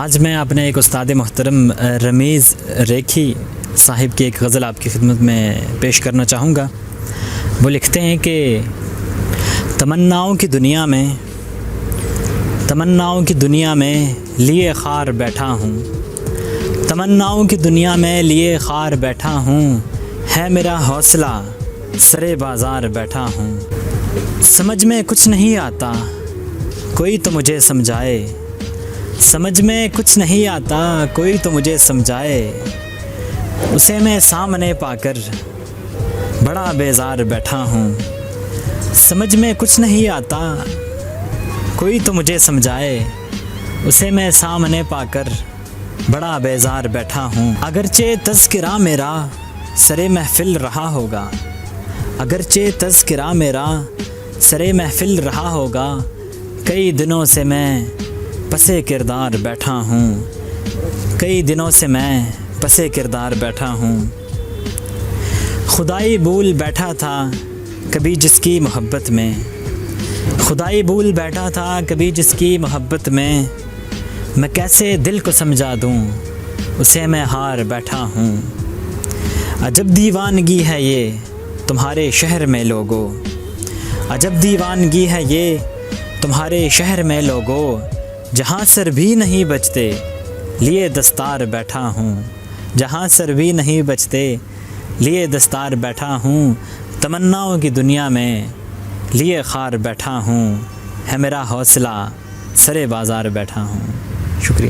आज मैं अपने एक उस्ताद मोहतरम रमीज़ रेखी साहिब की एक गज़ल आपकी खिदमत में पेश करना चाहूँगा। वो लिखते हैं कि तमन्नाओं की दुनिया में लिए ख़ार बैठा हूँ, तमन्नाओं की दुनिया में लिए ख़ार बैठा हूँ, है मेरा हौसला सरे बाज़ार बैठा हूँ। समझ में कुछ नहीं आता कोई तो मुझे समझाए, समझ में कुछ नहीं आता कोई तो मुझे समझाए, उसे मैं सामने पाकर बड़ा बेजार बैठा हूँ। समझ में कुछ नहीं आता कोई तो मुझे समझाए, उसे मैं सामने पाकर बड़ा बेजार बैठा हूँ। अगरचे तज़किरा मेरा सरे महफ़िल रहा होगा, अगरचे तज़किरा मेरा सरे महफ़िल रहा होगा, कई दिनों से मैं पसे किरदार बैठा हूँ, कई दिनों से मैं पसे किरदार बैठा हूँ। खुदाई भूल बैठा था कभी जिसकी मोहब्बत में, खुदाई भूल बैठा था कभी जिसकी मोहब्बत में, मैं कैसे दिल को समझा दूँ उसे मैं हार बैठा हूँ। अजब दीवानगी है ये तुम्हारे शहर में लोगों, अजब दीवानगी है ये तुम्हारे शहर में लोगों, जहाँ सर भी नहीं बचते लिए दस्तार बैठा हूँ, जहाँ सर भी नहीं बचते लिए दस्तार बैठा हूँ। तमन्नाओं की दुनिया में लिए ख़ार बैठा हूँ, है मेरा हौसला सरे बाज़ार बैठा हूँ। शुक्रिया।